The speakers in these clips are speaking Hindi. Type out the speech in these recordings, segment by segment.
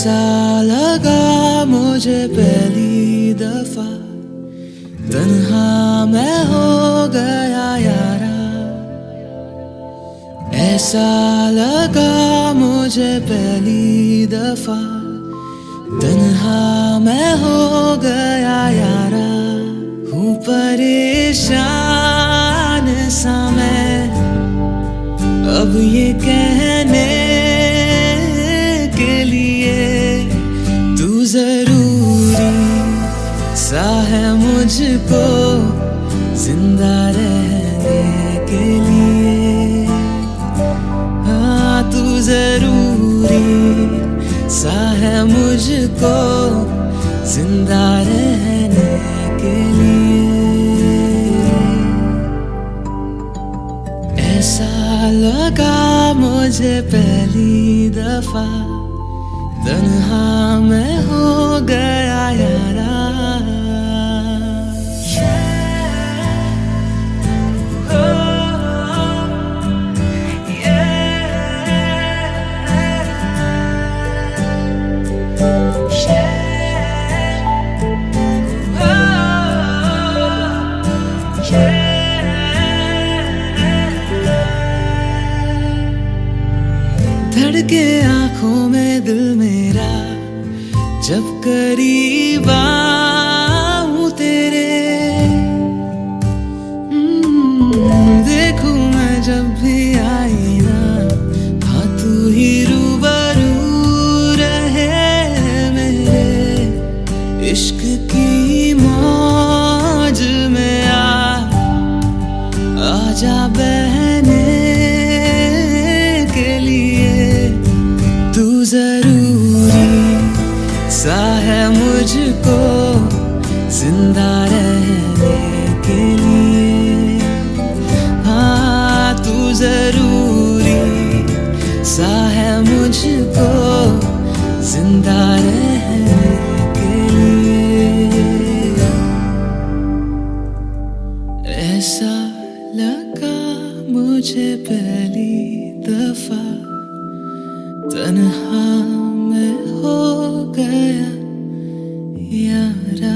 ऐसा लगा मुझे पहली दफा, तन्हा मैं हो गया यारा। ऐसा लगा मुझे पहली दफा, तन्हा मैं हो गया यारा। हूँ परेशान सा मैं अब ये कहने के लिए, तू जरूरी सा है मुझको जिंदा रहने के लिए। हाँ, तू जरूरी सा है मुझको जिंदा रहने के लिए। ऐसा लगा मुझे पहली दफा, तन्हा मैं हो गया यारा। धड़के आंखों में दिल मेरा जब करीब आऊं तेरे। देखूं मैं जब भी आई ना, हाँ तू ही रूबरू रहे मेरे। इश्क की मौज में आजा बहने के लिए। तू जरूरी सा है मुझको जिंदा रहने के लिए। हाँ, तू जरूरी सा है मुझको जिंदा रहने के लिए। ऐसा लगा मुझे पहली दफा, तन्हा मैं हो गया यारा।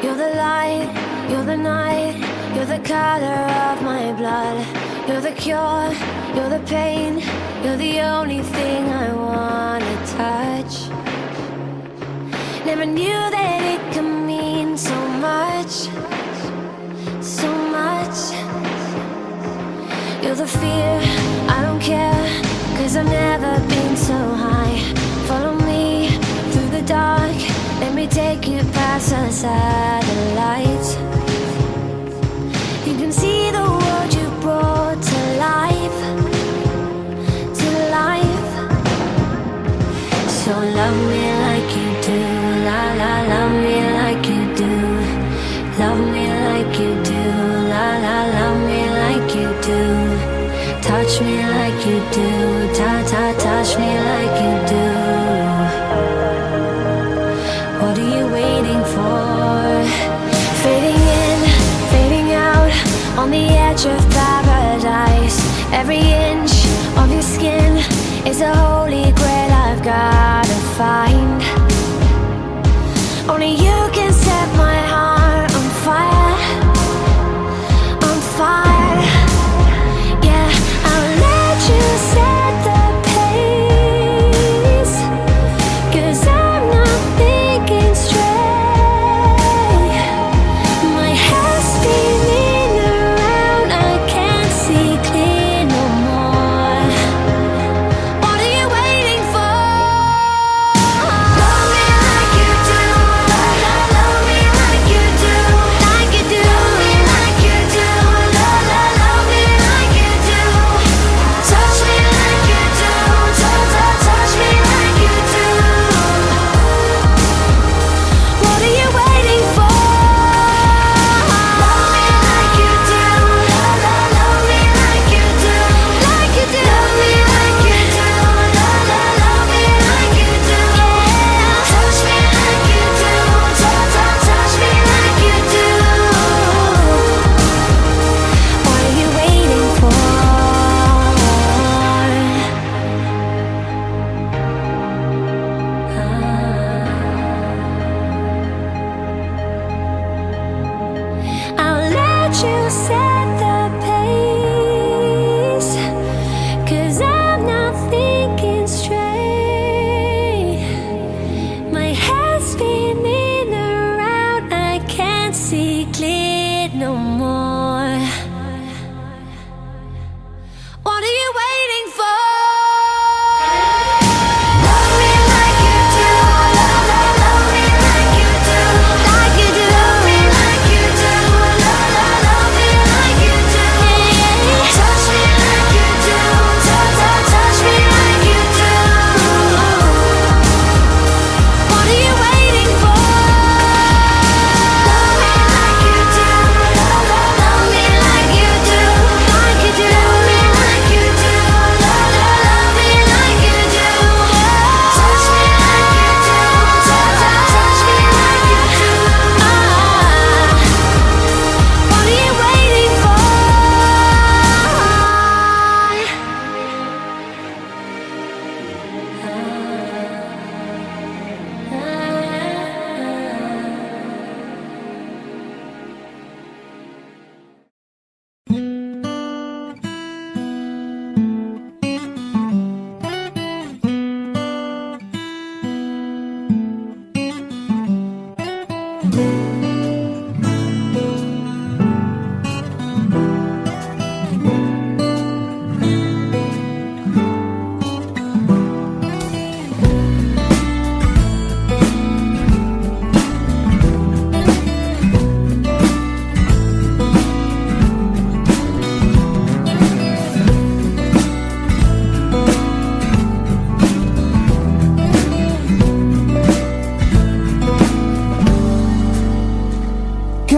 You're the light, you're the night, you're the color of my blood. You're the cure, you're the pain, you're the only thing I wanna touch. Never knew that it could mean so much, so much. You're the fear, I don't care, 'cause I've never been so high. Follow me through the dark, let me take you past the satellites. You can see the world you brought to life, to life. So love me like you do, la la, love me like you do. Love me like you do, la la, love me like you do. Touch me like you do, touch me like you do. What are you waiting for? Fading in, fading out, on the edge of paradise. Every inch of your skin is a holy grail I've gotta find. Only you can set my heart on fire, on fire. Yeah, I'll let you set the pace, 'cause I'm not thinking straight. My head's spinning around, I can't see clear no more. What are you waiting for? Love me like you do, la la.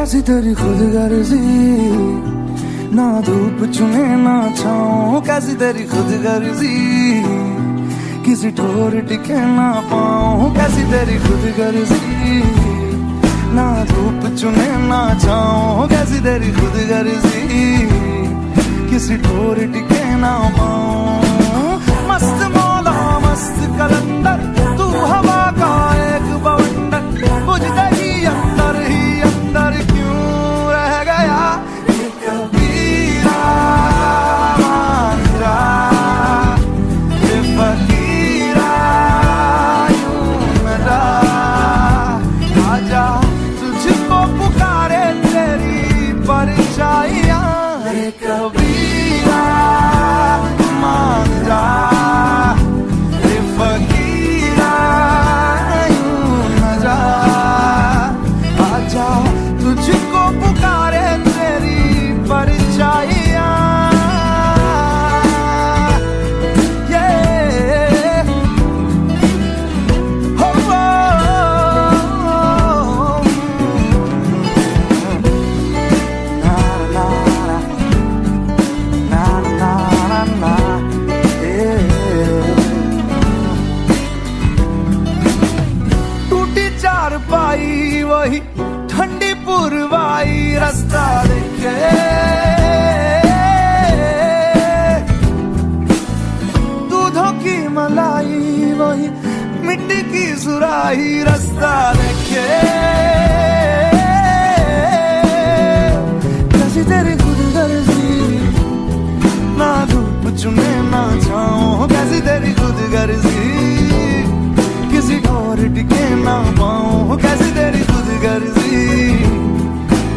कैसी तेरी खुद गर्जी, ना धूप चुने ना छाऊं, कैसी तेरी खुद गर्जी, किसी ठोर टिके ना पाऊं, कैसी तेरी खुद गर्जी, ना धूप चुने ना छाऊं, कैसी तेरी खुद गर्जी, किसी ठोर टिके ना पाऊं। मस्त मौला मस्त कलंदर, तू हवा का एक बवंडर, बुझते ही अंदर क्यों रह गया ये कबीरा मांझा, ये फकीरा यूं न जा, आजा तुझको पुकारे तेरी परछाइयां, ये कबीरा मांझा, ये फकीरा यूं न जा, आजा तुझको पुकारे तेरी परछाइयां। हो टूटी चारपाई वही ठंडी पुरवाई, रास्ता देखे दूधों की मलाई वही मिट्टी की सुराही, रास्ता देखे कैसी तेरी खुद गर्जी, ना धूप चुने ना छाऊं, कैसी तेरी खुद गर्जी, किसी ठोर टिके ना पाऊं, कैसी तेरी खुद गर्जी,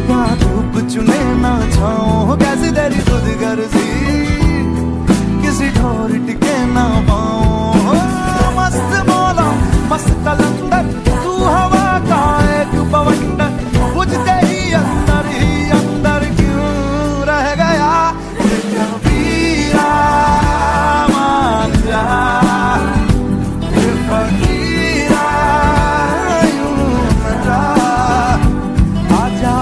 ना धूप चुने ना छाऊं, कैसी तेरी खुद गर्जी, किसी ठोर टिके ना पाऊं। मस्त मौला मस्त कलंदर, तू हवा का एक बवंडर, बुझते ही अंदर क्यों रह गया ये कबीरा मांझा, ये फकीरा यूं न जा, आजा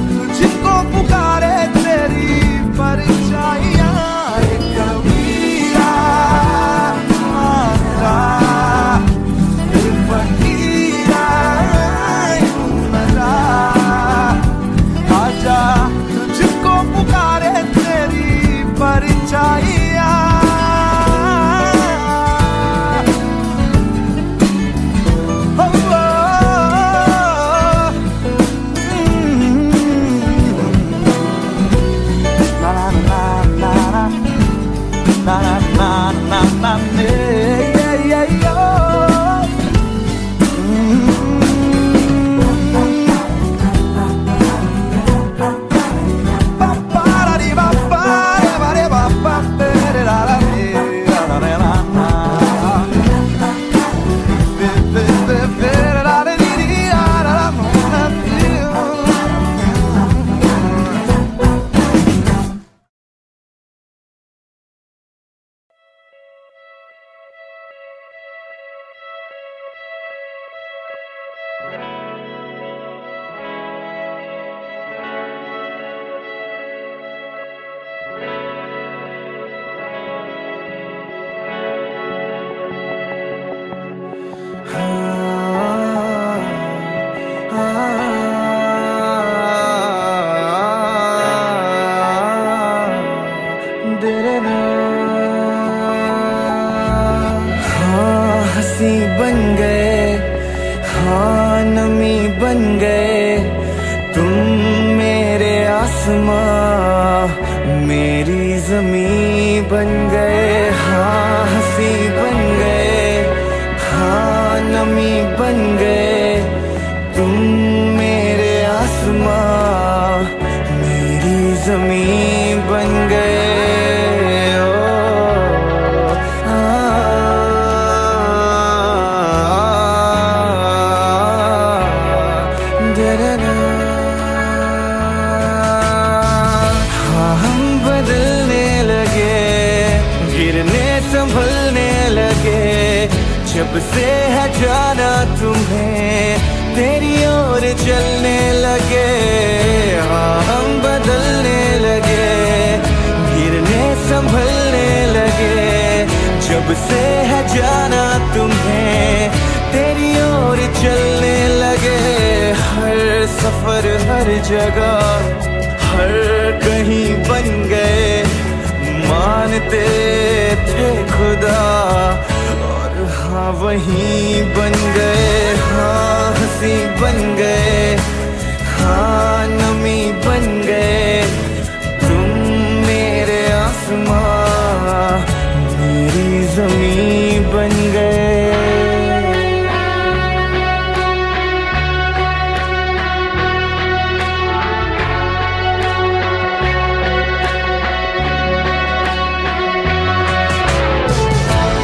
तुझको पुकारे तेरी परछाइयां, ये कबीरा मांझा, ये फकीरा यूं न जा, आजा तुझको पुकारे तेरी परछाइयां। हंसी बन गए, हाँ नमी बन गए, तुम मेरे आसमां मेरी ज़मीं बन गए, हाँ हंसी बन गए, हाँ नमी बन गए, तुम मेरे आसमां मेरी ज़मीं बन गए। संभलने लगे जब से है जाना तुम्हें, तेरी ओर चलने लगे। से है जाना तुम्हें, तेरी ओर चलने लगे। हर सफर हर जगह हर कहीं बन गए, मानते थे खुदा और हाँ वहीं बन गए। हाँ हंसी बन गए, हाँ नमी बन गए। तुम मेरे आसमां मेरी ज़मीं बन गए।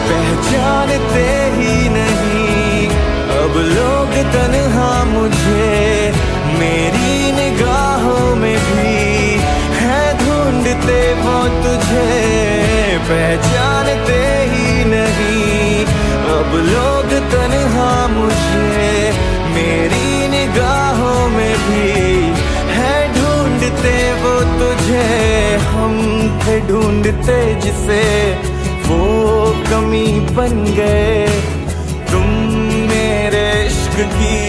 पहचानते ही नहीं अब लोग तन्हा मुझे, मेरी निगाहों में भी है ढूंढते वो तुझे। पहचानते ही नहीं अब लोग तन्हा मुझे, मेरी निगाहों में भी है ढूंढते वो तुझे। हम थे ढूंढते जिसे वो कमी बन गए, तुम मेरे इश्क की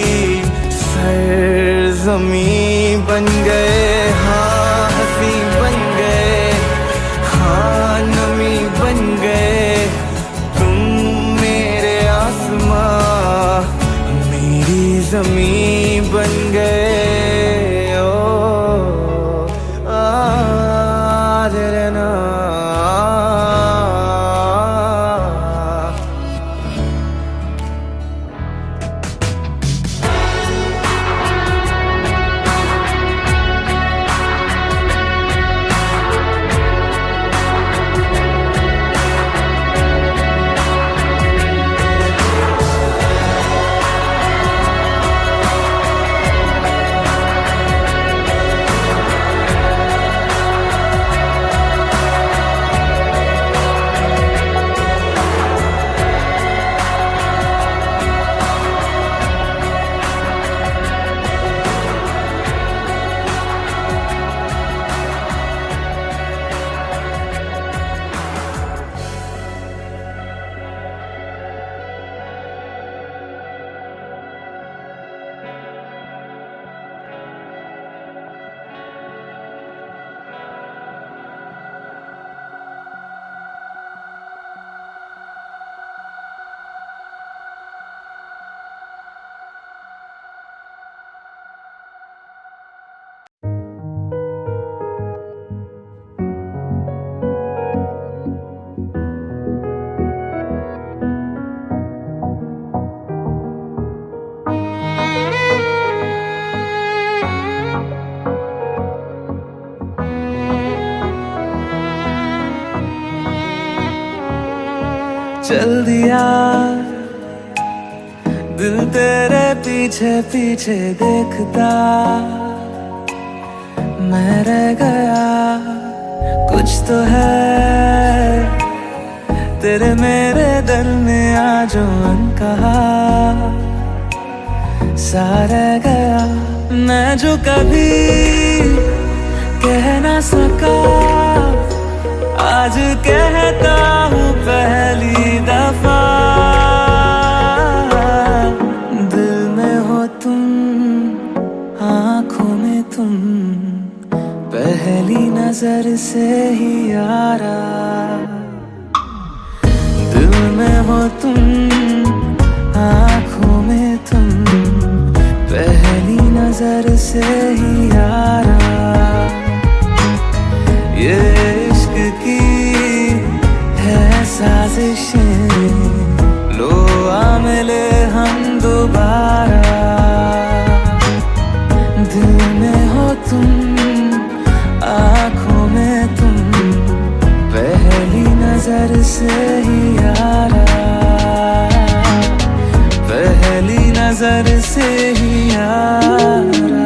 सरज़मीं बन गए। हाँ हंसी बन गए, हाँ नमी बन गए। तुम मेरे आसमां मेरी ज़मीं बन गए। ओ ना चल दिया दिल तेरे पीछे पीछे देखता, मैं रह गया कुछ तो है तेरे मेरे दरमियां जो अनकहा सा रह गया। मैं जो कभी कह ना सका आज कहता हूँ पहली दफा। दिल में हो तुम, आँखों में तुम, पहली नजर से ही यारा। दिल में हो तुम, आँखों में तुम, पहली नजर से ही यारा। ये इश्क की है साजिशें, लो आ मिले हम दोबारा। दिल में हो तुम, आँखों में तुम, पहली नजर से ही यारा। पहली नजर से ही यारा।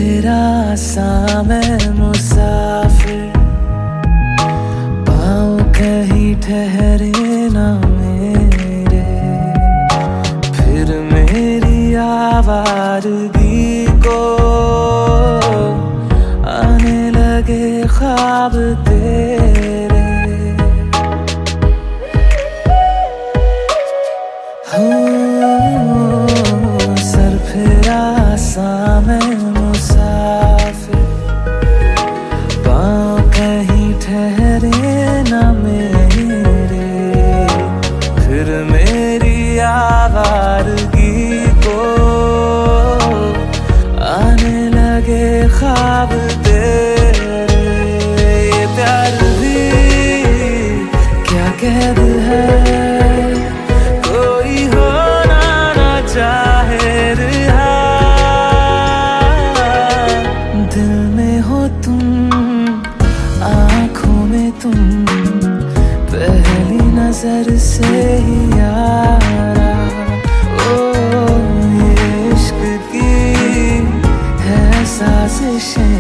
फिरा सा मैं मुसाफिर, पाँव कहीं ठहरे ना मेरे, फिर मेरी आवारगी को आने लगे ख्वाब तेरे। सर फिरा सा मैं मुसाफिर, पाँव कहीं ठहरे ना मेरे, फिर मेरी आवारगी को आने लगे ख्वाब तेरे। ये प्यार भी क्या कैद है, कोई होना ना चाहे रिहा, दिल में हो तुम, आँखों में तुम, पहली नजर से ही यारा। ओ ये इश्क की है साजिशें,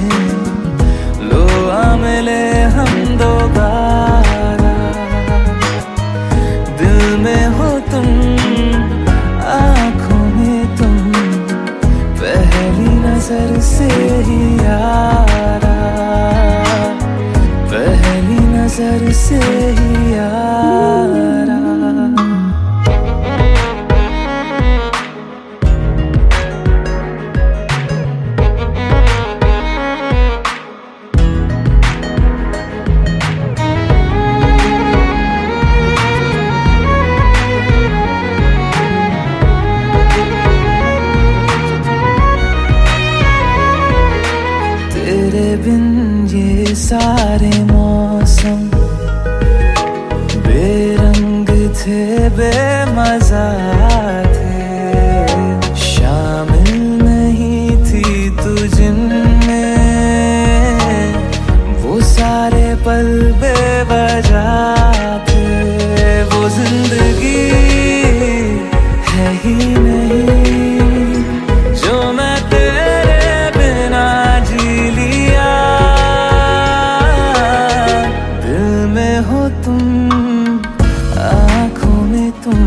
लो आ मिले हम दोबारा। दिल में हो तुम, आँखों में तुम, पहली नजर से ही यारा, पहली नजर से ही यारा। तेरे बिन ये सारे मौसम बेरंग थे, बेमजा थे, शामिल नहीं थी तू जिनमें, वो सारे पल बेवजह थे। वो जिंदगी है ही नहीं जो मैं तेरे बिना जी लिया। दिल में हो तुम, आँखों में तुम,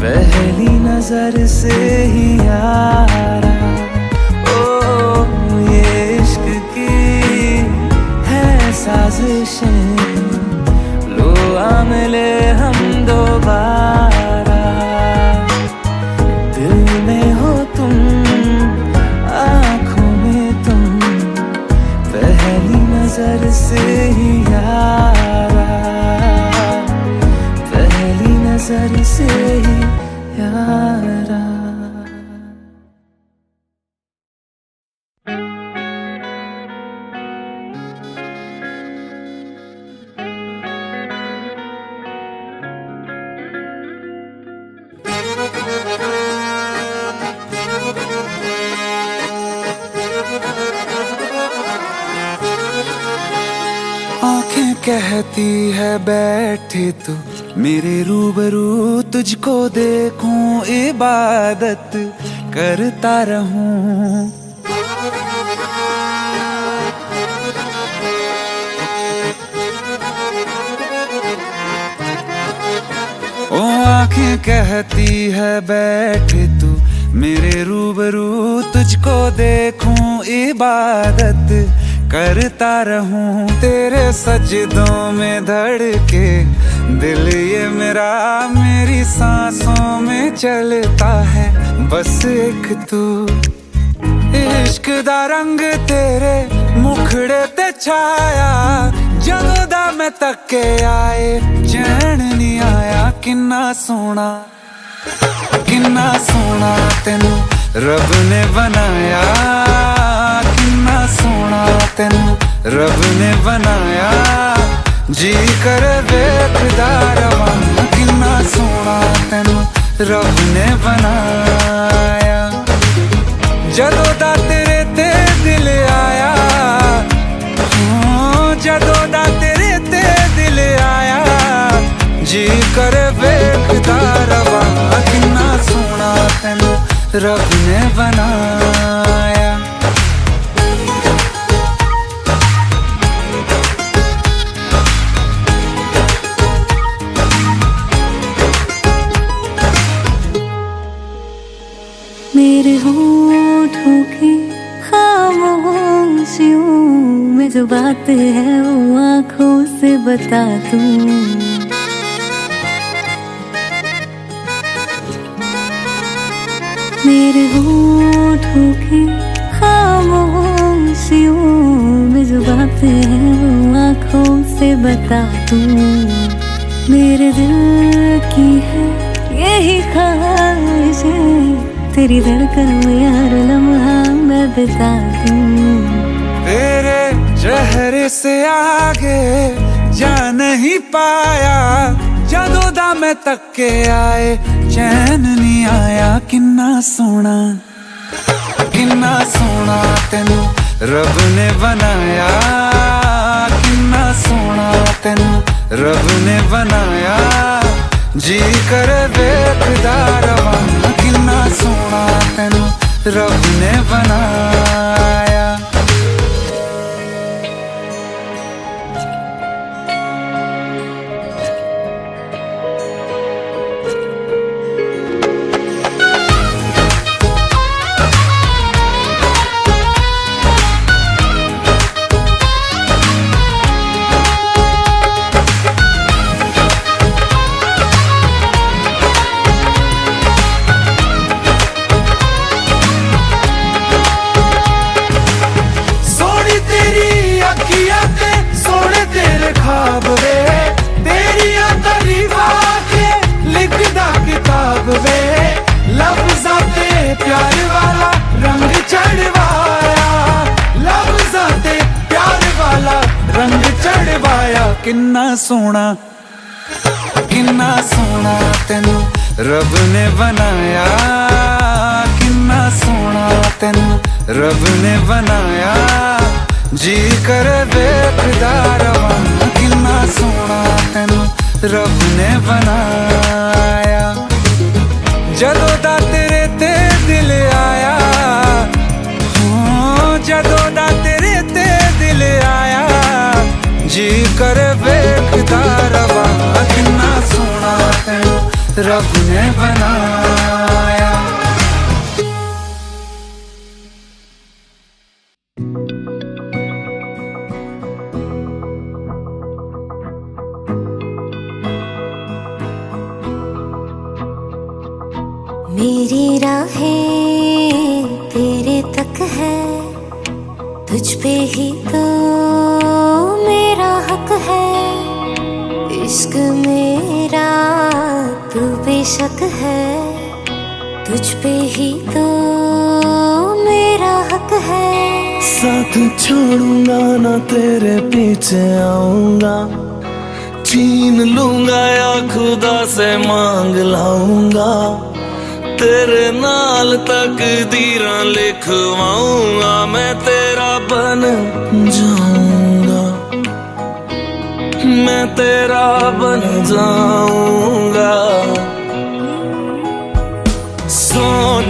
पहली नजर से ही यारा। ओ ये इश्क की है साजिशें, लो आ मिले हम दोबारा। दिल में हो तुम, आँखों में तुम, पहली नजर से ही यारा, पहली नजर से ही यारा। आंखें कहती है बैठे तू मेरे रूबरू, तुझको देखूं इबादत करता रहूं। ओ आंखें कहती है बैठे तू मेरे रूबरू, तुझको देखूं इबादत करता रहूं। तेरे सजदों में धड़के दिल ये मेरा, मेरी सांसों में चलता है बस एक तू। इश्क दा रंग तेरे मुखड़े ते छाया, जदों दा मैं तके आए चैन नहीं आया। किन्ना सोना तेनू रब ने बनाया, किन्ना सोना तेनू रब ने बनाया। जी कर वेखदा रवां, किन्ना सोना तेनू रब ने बनाया। जदों दा तेरे ते दिल आया, जदों दा तेरे ते दिल आया, जी कर वेखदा रवां। किन्ना सोना तेनू रब ने बनाया। जो बात है वो आँखों से बता दूं। मेरे होठों की खामोशियों में जो बात है वो आँखों से बता दूं। मेरे दिल की है यही ख्वाहिशें, तेरी धड़कन में हर लम्हा मैं बिता दूं। तेरे चेहरे से आगे जा नहीं पाया, जदों दा मैं तक के आए चैन नहीं आया। किन्ना सोना तेनू रब ने बनाया, किन्ना सोना तेनू रब ने बनाया। जी कर वेखदा रवां, किन्ना सोना तेनू रब ने बनाया। प्यार वाला रंग चढ़वाया, लफ्ज़ां ते प्यार वाला रंग चढ़वाया। किन्ना सोना तेनू रब ने बनाया, किन्ना सोना तेनू रब ने बनाया। जी कर वेखदा रवां, किन्ना सोना तेनू रब ने बनाया। जदों दा तेरे ते दिल आया, जदों दा तेरे ते दिल आया। जी कर वेखदा रवां, किन्ना सोना तेनू रब ने बनाया। मेरी राहें तेरे तक है, तुझ पे ही तो मेरा हक है। इश्क मेरा तू बेशक है, तुझ पे ही तो मेरा हक है। साथ छोड़ूंगा ना तेरे पीछे आऊंगा, छीन लूंगा या खुदा से मांग लाऊंगा। तेरे नाल तकदीरां लिखवाऊंगा, मैं तेरा बन जाऊंगा, मैं तेरा बन जाऊंगा। सो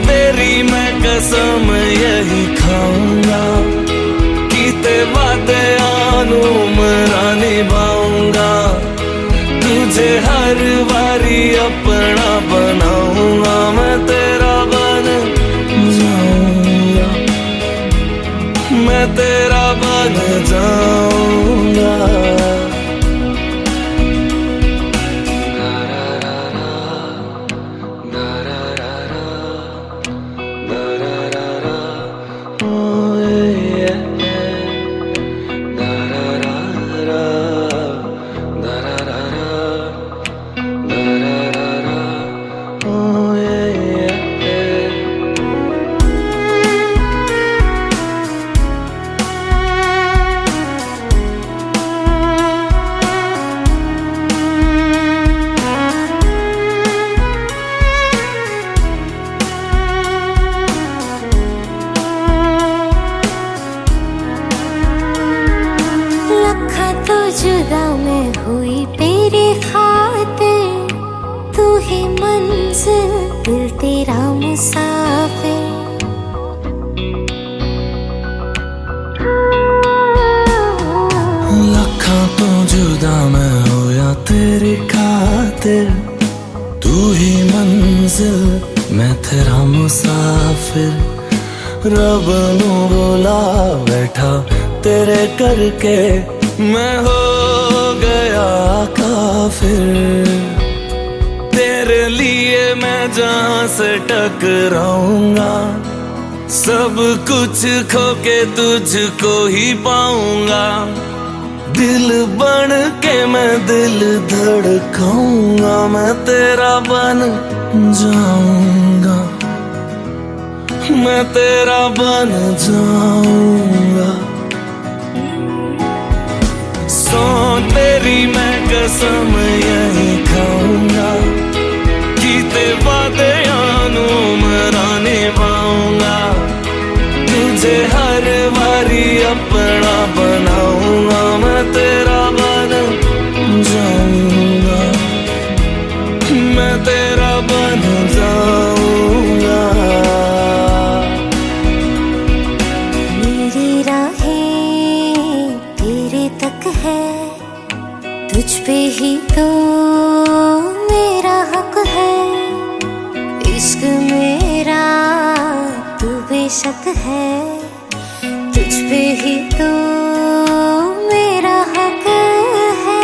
तेरी मैं कसम यही खाऊंगा, कीते वादे आनू मरा निभाऊंगा। तुझे हर बारी अपना बनाऊंगा, मैं तेरा बन जाऊंगा, मैं तेरा बन जाऊंगा। जुदा मैं हुई तेरी खातिर, तू ही मंजिल दिल तेरा मुसाफिर। लखा तो जुदा मैं होया तेरी खातिर, तू ही मंजिल मैं तेरा मुसाफिर। रब नू बुला बैठा तेरे करके मैं हो गया काफिर। तेरे लिए मैं जहां से टकराऊंगा, सब कुछ खो के तुझको ही पाऊंगा। दिल बन के मैं दिल धड़काऊंगा, मैं तेरा बन जाऊंगा, मैं तेरा बन जाऊंगा। सौ तेरी मैं कसम यही खाऊंगा, कीते वादे यानू मराने पाऊंगा। तुझे हर बारी अपना बनाऊंगा, मैं तेरा बन जाऊंगा, मैं तेरा बन जाऊंगा। मेरी राहें तेरे तक है, तुझ पे ही तो मेरा हक है। इश्क मेरा तू बेशक है, तुझ पे ही तो मेरा हक है।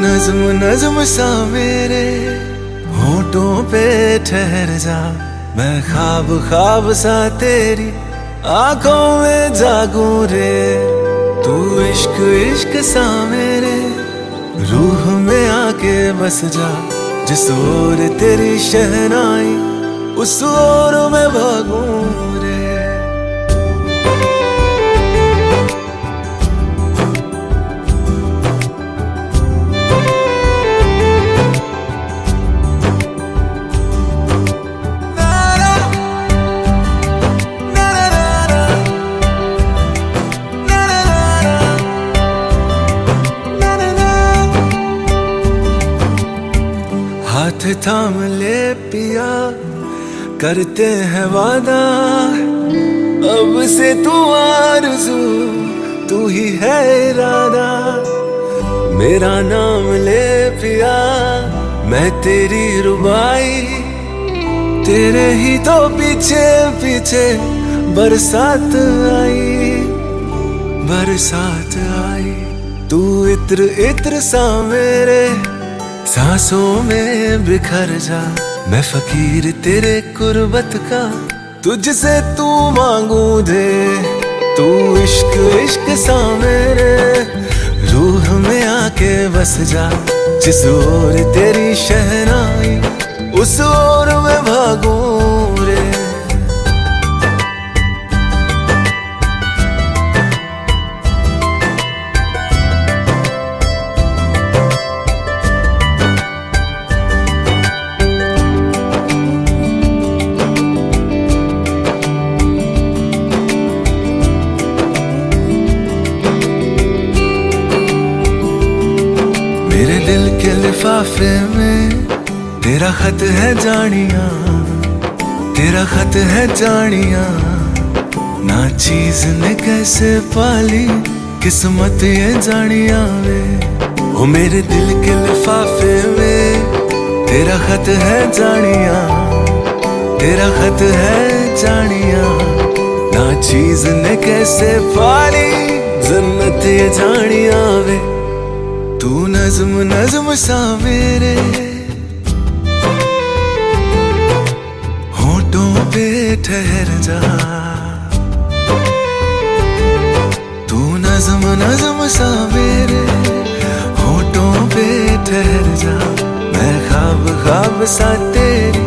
नज़्म नज़्म सा मेरे होठों पे ठहर जा, मैं ख्वाब ख्वाब सा तेरी आंखों में जागूं रे। तू इश्क इश्क सा मेरे रूह में आके बस जा, जिस ओर तेरी शहनाई उस ओर मैं भागूं रे। हाथ थाम ले पिया, करते हैं वादा, अब से तू आरज़ू तू ही है इरादा। मेरा नाम ले पिया, मैं तेरी रुबाई, तेरे ही तो पीछे पीछे बरसात आई, बरसात आई। तू इत्र इत्र सा मेरे सांसों में बिखर जा, मैं फकीर तेरे कुर्बत का, तुझसे तू मांगू दे। तू इश्क इश्क सा मेरे रूह में आके बस जा, जिस ओर तेरी शहनाई उस ओर मैं भागूं रे। मेरे दिल के लिफाफे में तेरा खत है जानिया, तेरा खत है जानिया। ना चीज ने कैसे पाली किस्मत ये जानिया वे। ओ मेरे दिल के लिफाफे में तेरा खत है जानिया, तेरा खत है जानिया। ना चीज ने कैसे पाली जन्नत ये जानिया वे। तू नज़्म नज़्म सा मेरे होठों पे ठहर जा, तू नज़्म नज़्म सा मेरे होठों पे ठहर जा। मैं ख्वाब ख्वाब सा तेरी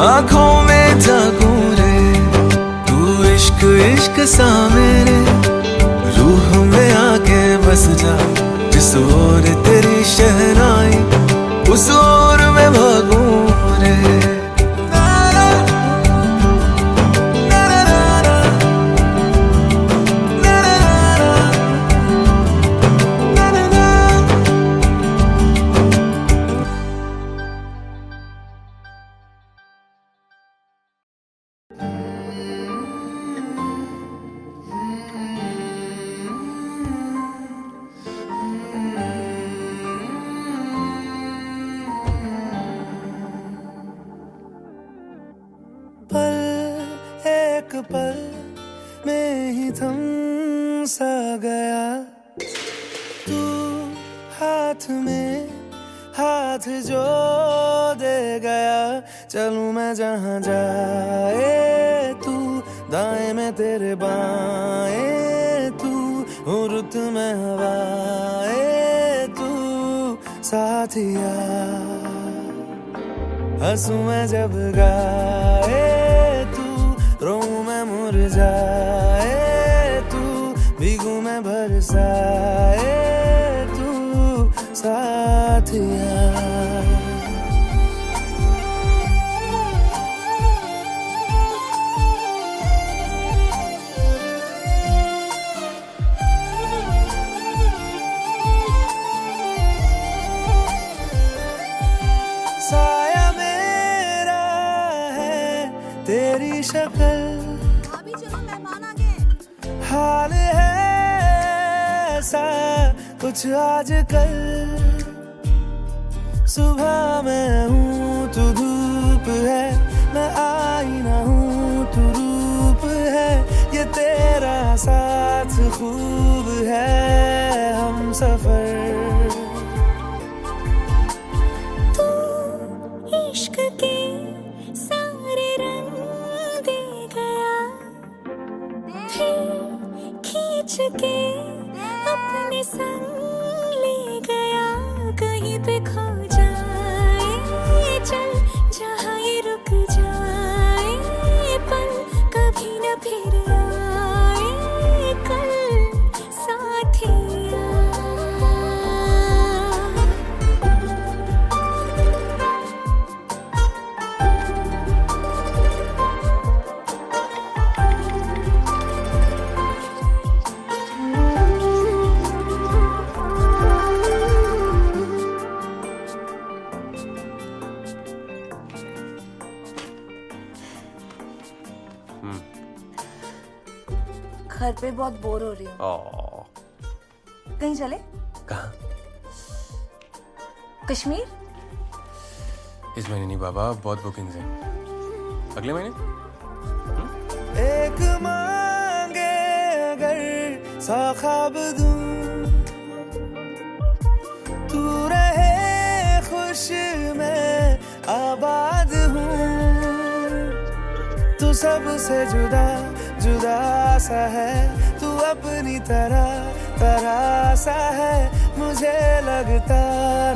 आंखों में जागूं रे। तू इश्क इश्क सा मेरे रूह में आके बस जा, जिस ओर तेरी शहनाई उस ओर मैं भागूं रे। गया तू हाथ में हाथ जो दे गया चलूं मैं जहां जाए तू दाएं में तेरे बाएं तू रुत में हवाए तू साथिया हंसू मैं जब गाए तू रोऊं मैं मुरझाए तू भीगू मैं बरसाए तू साथिया साया मेरा है तेरी शक्ल अभी चलो मेहमान आ गए। हाल है ऐसा कुछ आजकल सुबह मैं हूँ तू धूप है मैं आईना हूँ तू रूप है ये तेरा साथ खूब है हम सफर इश्क के सारे रंग दे गया फिर खींच के अपने संग ले गया कहीं पे खो जाए चल जहाँ ये रुक जाए पल कभी न फिर आए कल साथिया घर पे बहुत बोर हो रही हूँ। कहीं चले? कहाँ? कश्मीर? इस महीने नहीं बाबा, बहुत बुकिंग्स हैं। अगले महीने? एक मांगे अगर 100 ख्वाब दूं तू रहे खुश मैं आबाद हूँ तू सबसे जुदा जुदा सा है तू अपनी तरह सा है मुझे लगता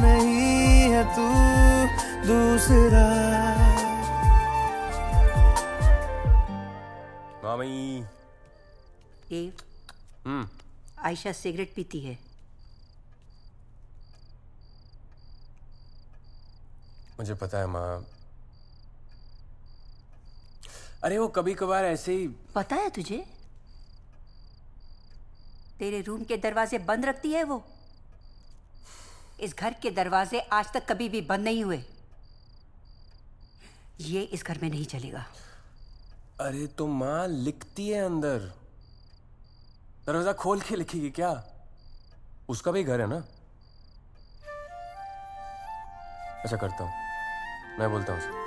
नहीं है तू दूसरा मामी देव आयशा सिगरेट पीती है। मुझे पता है माँ। अरे वो कभी कभार ऐसे ही। पता है तुझे? तेरे रूम के दरवाजे बंद रखती है वो। इस घर के दरवाजे आज तक कभी भी बंद नहीं हुए। ये इस घर में नहीं चलेगा। अरे तो माँ लिखती है अंदर, दरवाजा खोल के लिखेगी क्या? उसका भी घर है ना। अच्छा करता हूँ, मैं बोलता हूँ उसे।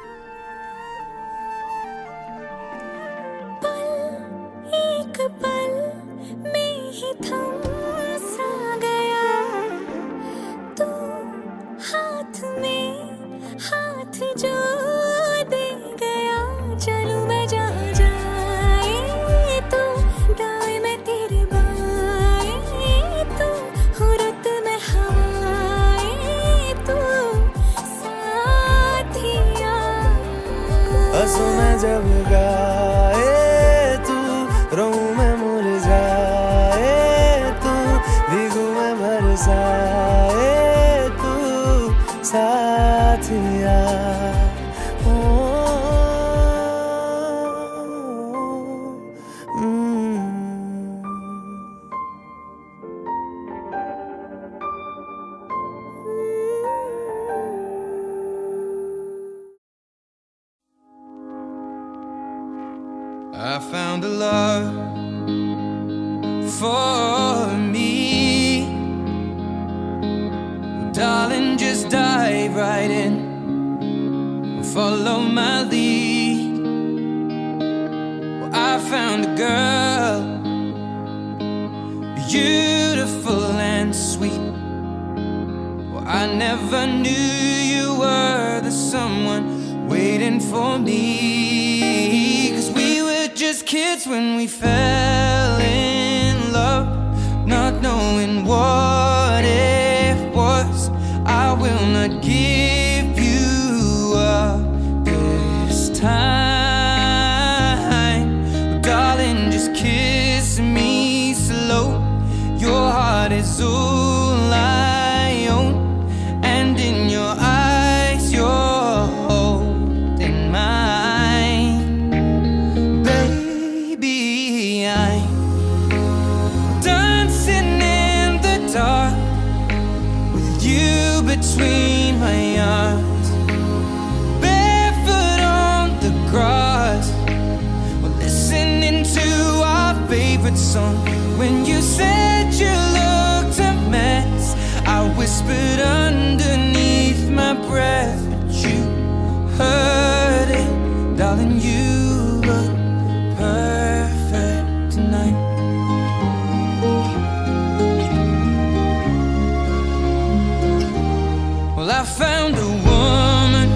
एक पल में ही थम सा गया तू हाथ में हाथ जो दे गया चलूं मैं जहाँ जाए तू दाएं में तेरे बाएं तू हुरत में हवाएं तू साथिया हंसू मैं जब गाए तू रोऊं मैं मुरझाए तू भीगू मैं बरसाए तू साथिया I found a love for me. Darling, just dive right in, follow my lead. Well, I found a girl beautiful and sweet. Well, I never knew you were the someone waiting for me. 'Cause we were just kids when we fell in love, not knowing what it was. I will not give you up this time, darling, just kiss me slow. Your heart is all I own, and in your eyes you're holding mine. Baby, I'm dancing in the dark with you between my arms, barefoot on the grass, we're listening to our favorite song. When you said you looked a mess, I whispered underneath my breath, but you heard it, darling, you look perfect tonight. Well, I found a woman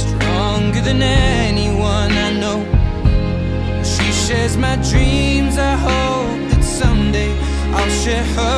stronger than anyone I know. She shares my dreams. I hope that someday I'll share her